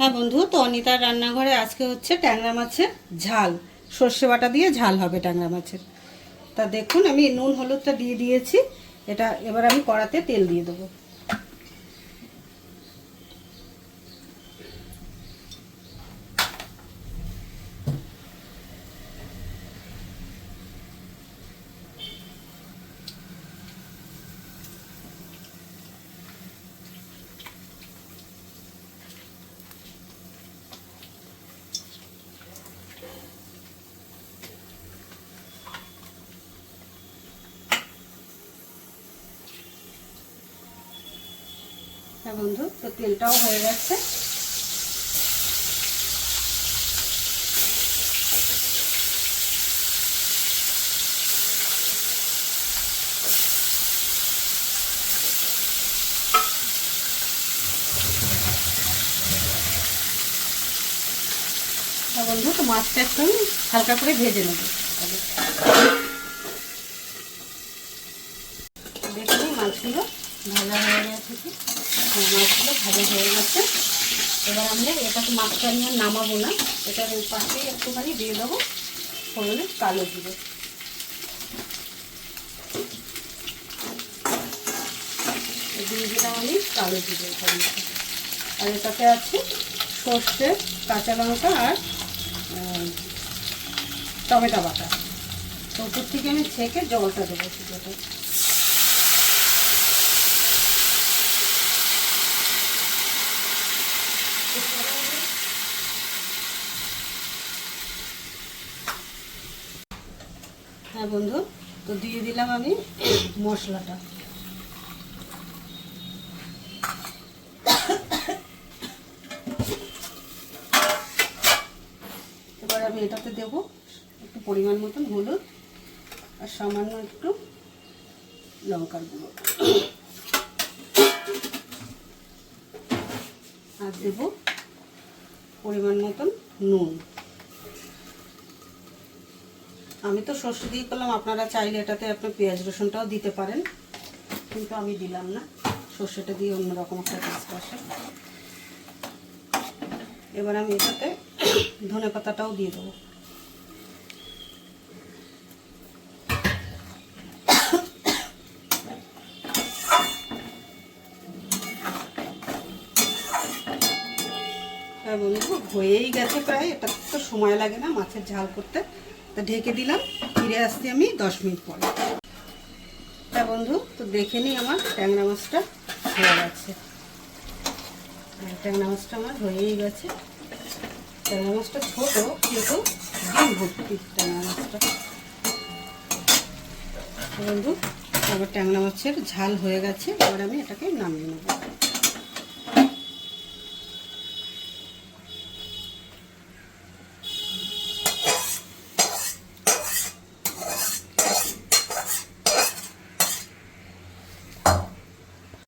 হ্যাঁ বন্ধু, তো অনিতার রান্নাঘরে আজকে হচ্ছে ট্যাংরা মাছের ঝাল। সর্ষে বাটা দিয়ে ঝাল হবে ট্যাংরা মাছের। তা দেখুন, আমি নুন হলুদটা দিয়ে দিয়েছি। এটা এবার আমি কড়াতে তেল দিয়ে দেবো। হ্যাঁ বন্ধু, তো তেলটাও হয়ে গেছে। হ্যাঁ বন্ধু, তো মাছটা একটু হালকা করে ভেজে নেব। দেখুন মাছগুলো ভাজা হয়ে গেছে। মাছগুলো ভাজা হয়ে গেছে। এবার আমরা এটাকে মাছটা নিয়ে নামাবো না, এটার পাশে একটুখানি দিয়ে দেবো ফোড়নে কালো জিরে। দিয়ে দিলাম আমি কালো জিরে। আর এটাতে আছে সর্ষে, কাঁচা লঙ্কা আর টমেটো বাটা। তো উপর থেকে আমি ছেঁকে জলটা দেবো সেটাতে। হ্যাঁ বন্ধু, তো দিয়ে দিলাম আমি মশলাটা। এবার আমি এটাতে দেবো একটু পরিমাণ মতন হলুদ আর সামান্য একটু লঙ্কার গুঁড়ো, আর দেবো পরিমাণ মতন নুন। আমি তো সর্ষে দিয়ে করলাম, আপনারা চাইলে এটাতে আপনার পেঁয়াজ রসুনটাও দিতে পারেন, কিন্তু আমি দিলাম না। সর্ষেটা দিয়ে অন্যরকম একটা টেস্ট আসে। এবার আমি এটাতে ধনে পাতাটাও দিয়ে দেবো। হ্যাঁ বন্ধু, হয়েই গেছে প্রায়। এটা তো সময় লাগে না মাছের ঝাল করতে। তা ঢেকে দিলাম, ফিরে আসছি আমি 10 মিনিট পরে। হ্যাঁ বন্ধু, তো দেখে নিই আমার ট্যাংরা মাছটা হয়ে গেছে। ট্যাংরা মাছটা আমার হয়েই গেছে। ট্যাংরা মাছটা ছোটো, কিন্তু ডিম ভর্তি ট্যাংরা মাছটা। বন্ধু, এবার ট্যাংরা মাছের ঝাল হয়ে গেছে। এবার আমি এটাকে নামিয়ে নেব।